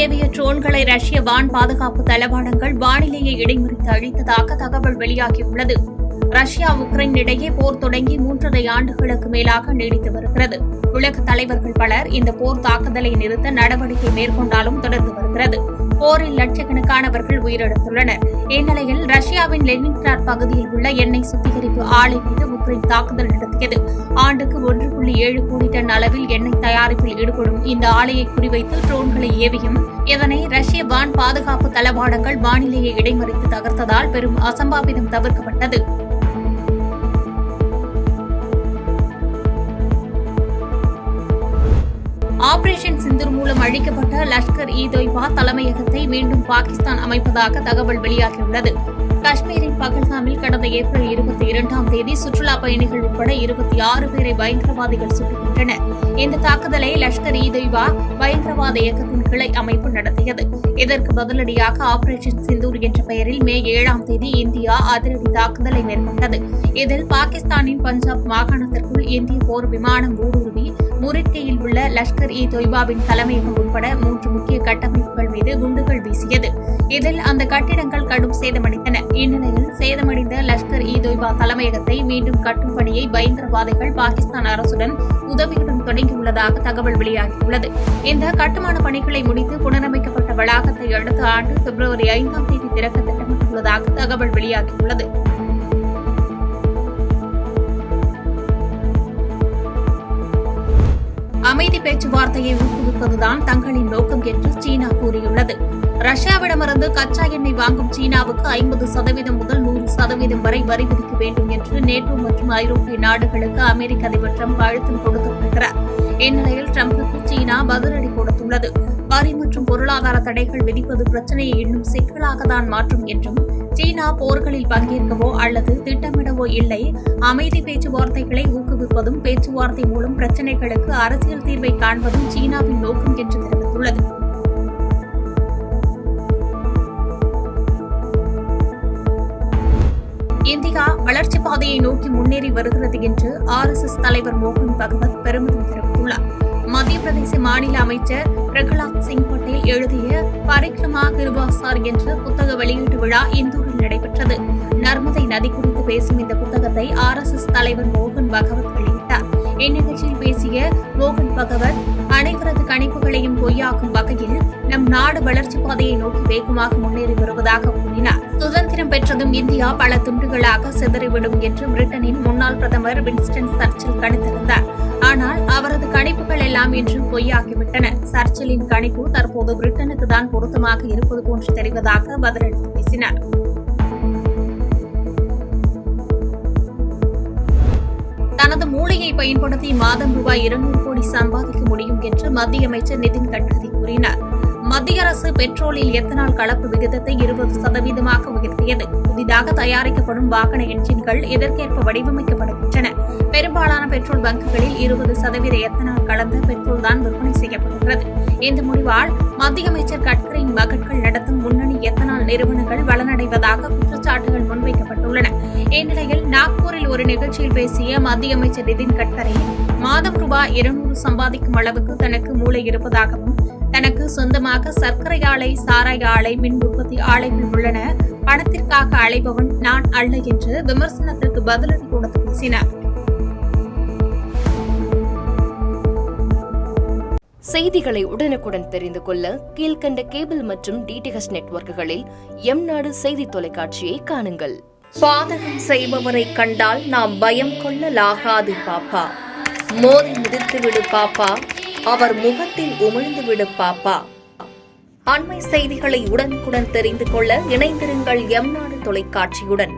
ஏவிய ட்ரோன்களை ரஷ்ய வான் பாதுகாப்பு தளவாடங்கள் வானிலையை இடைமறித்து அழித்ததாக தகவல் வெளியாகியுள்ளது. ரஷ்யா உக்ரைன் இடையே போர் தொடங்கி 3.5 ஆண்டுகளுக்கு மேலாக நீடித்து வருகிறது. உலக தலைவர்கள் பலர் இந்த போர் தாக்குதலை நிறுத்த நடவடிக்கை மேற்கொண்டாலும் தொடர்ந்து வருகிறது. போரில் லட்சக்கணக்கானவர்கள் உயிரிழந்துள்ளனர். இந்நிலையில் ரஷ்யாவின் லெனின்கிராட் பகுதியில் உள்ள எண்ணெய் சுத்திகரிப்பு ஆலை மீது உக்ரைன் தாக்குதல் நடத்தியது. ஆண்டுக்கு 1.7 கோடி டன் அளவில் எண்ணெய் தயாரிப்பில் ஈடுபடும் இந்த ஆலையை குறிவைத்து ட்ரோன்களை ஏவியும் இதனை ரஷ்ய வான் பாதுகாப்பு தளவாடங்கள் வானிலையை இடைமறித்து தகர்த்ததால் பெரும் அசம்பாவிதம் தவிர்க்கப்பட்டது. ஆபரேஷன் சிந்தூர் மூலம் அழிக்கப்பட்ட லஷ்கர்-இ-தொய்பா தலைமையகத்தை மீண்டும் பாகிஸ்தான் அமைப்பதாக தகவல் வெளியாகியுள்ளது. காஷ்மீரின் பகல்காமில் கடந்த ஏப்ரல் 22ஆம் தேதி சுற்றுலாப் பயணிகள் உட்பட 26 பேரை பயங்கரவாதிகள் சுட்டுக் கொன்றனர். இந்த தாக்குதலை லஷ்கர்-இ-தொய்பா பயங்கரவாத இயக்கத்தின் கிளை அமைப்பு நடத்தியது. இதற்கு பதிலடியாக ஆபரேஷன் சிந்தூர் என்ற பெயரில் மே 7ஆம் தேதி இந்தியா அதிரடி தாக்குதலை மேற்கொண்டது. இதில் பாகிஸ்தானின் பஞ்சாப் மாகாணத்திற்குள் இந்திய போர் விமானம் ஊடுருவி முரிட்கையில் உள்ள லஷ்கர்-இ-தொய்பாவின் தலைமையகம் உட்பட 3 முக்கிய கட்டமைப்புகள் மீது குண்டுகள் வீசியது. இதில் அந்த கட்டிடங்கள் கடும் சேதமடைந்தன. இந்நிலையில் சேதமடைந்த லஷ்கர்-இ-தொய்பா தலைமையகத்தை மீண்டும் கட்டும் பணியை பயங்கரவாதிகள் பாகிஸ்தான் அரசுடன் உதவியுடன் தொடங்கியுள்ளதாக தகவல் வெளியாகியுள்ளது. இந்த கட்டுமான பணிகளை முடித்து புனரமைக்கப்பட்ட வளாகத்தை அடுத்த ஆண்டு பிப்ரவரி 5ஆம் தேதி திறக்க திட்டமிட்டுள்ளதாக தகவல் வெளியாகியுள்ளது. அமைதி பேச்சுவார்த்தையை ஊக்குவிப்பதுதான் தங்களின் நோக்கம் என்று சீனா கூறியுள்ளது. ரஷ்யாவிடமிருந்து கச்சா எண்ணெய் வாங்கும் சீனாவுக்கு 50% முதல் 100% வரை வரி விதிக்க வேண்டும் என்று நேட்டோ மற்றும் ஐரோப்பிய நாடுகளுக்கு அமெரிக்க அதிபர் டிரம்ப் அழுத்தம் கொடுத்து வருகிறார். இந்நிலையில் டிரம்புக்கு சீனா பதிலடி கொடுத்துள்ளது. வரி மற்றும் பொருளாதார தடைகள் விதிப்பது பிரச்சனையை இன்னும் சிக்கலாகத்தான் மாற்றும் என்றும், சீனா போர்களில் பங்கேற்கவோ அல்லது திட்டமிடவோ இல்லை, அமைதி பேச்சுவார்த்தைகளை ஊக்குவிப்பதும் பேச்சுவார்த்தை மூலம் பிரச்சினைகளுக்கு அரசியல் தீர்வை காண்பதும் சீனாவின் நோக்கம் என்று தெரிவித்துள்ளது. இந்தியா வளர்ச்சிப் பாதையை நோக்கி முன்னேறி வருகிறது என்று RSS தலைவர் மோகன் பகவத் பெருமிதம் தெரிவித்துள்ளார். மத்திய பிரதேச மாநில அமைச்சர் பிரகலாத் சிங் பட்டேல் எழுதிய பரிக்ரமா கிருபாசார் என்ற புத்தக வெளியீட்டு விழா இந்தூரில் நடைபெற்றது. நர்மதை நதி குறித்து பேசும் இந்த புத்தகத்தை RSS தலைவர் மோகன் பகவத் வெளியிட்டார். இந்நிகழ்ச்சியில் பேசிய மோகன் பகவத், அனைவரது கணிப்புகளையும் பொய்யாக்கும் வகையில் நம் நாடு வளர்ச்சிப் பாதையை நோக்கி வேகமாக முன்னேறி வருவதாக கூறினார். சுதந்திரம் பெற்றதும் இந்தியா பல துண்டுகளாக சிதறிவிடும் என்று பிரிட்டனின் முன்னாள் பிரதமர் வின்ஸ்டன் சர்ச்சில் கணித்திருந்தார். ஆனால் அவரது கணிப்புகள் எல்லாம் இன்று பொய்யாகிவிட்டன. சர்ச்சிலின் கணிப்பு தற்போது பிரிட்டனுக்கு தான் பொருத்தமாக இருப்பது போன்று தெரிவதாக பதிலளித்து பேசினார். தனது மூளையை பயன்படுத்தி மாதம் ரூபாய் 200 கோடி சம்பாதிக்க முடியும் என்று மத்திய அமைச்சர் நிதின் கட்கரி கூறினார். மத்திய அரசு பெட்ரோலில் எத்தனால் கலப்பு விகிதத்தை 20% உயர்த்தியது. புதிதாக தயாரிக்கப்படும் வாகன என்ஜின்கள் இதற்கேற்ப வடிவமைக்கப்படுகின்றன. பெரும்பாலான பெட்ரோல் பங்குகளில் 20% எத்தனால் கலந்த பெட்ரோல் தான் விற்பனை செய்யப்படுகிறது. இந்த முடிவால் மத்திய அமைச்சர் கட்கரியின் மகன்கள் நடத்தும் முன்னணி எத்தனால் நிறுவனங்கள் பலனடைவதாக குற்றச்சாட்டுகள் முன்வைக்கப்பட்டுள்ளன. இந்நிலையில் நாக்பூரில் ஒரு நிகழ்ச்சியில் பேசிய மத்திய அமைச்சர் நிதின் கட்கரி, மாதம் ரூபாய் 200 சம்பாதிக்கும் அளவுக்கு தனக்கு மூளை இருப்பதாகவும், தனக்கு சொந்தமாக சர்க்கரை ஆலை, சாராய ஆலை, மின் உற்பத்தி ஆலைகள் உள்ளன, பணத்திற்காக அழைப்பவன் நான் அல்ல என்று விமர்சனத்திற்கு பதிலடி கொடுத்து பேசினார். செய்திகளை உடனுக்குடன் தெரிந்து கொள்ள கீழ்கண்ட கேபிள் மற்றும் DTH நெட்வொர்க்குகளில் எம்நாடு செய்தி தொலைக்காட்சியை காணுங்கள். பாதகம் செய்பவரை கண்டால் நாம் பயம் கொள்ளலாகாது பாப்பா. மோதி மிதித்து விடு பாப்பா, அவர் முகத்தில் உமிழ்ந்து விடு பாப்பா. அண்மை செய்திகளை உடனுக்குடன் தெரிந்து கொள்ள இணைந்திருங்கள் எம்நாடு தொலைக்காட்சியுடன்.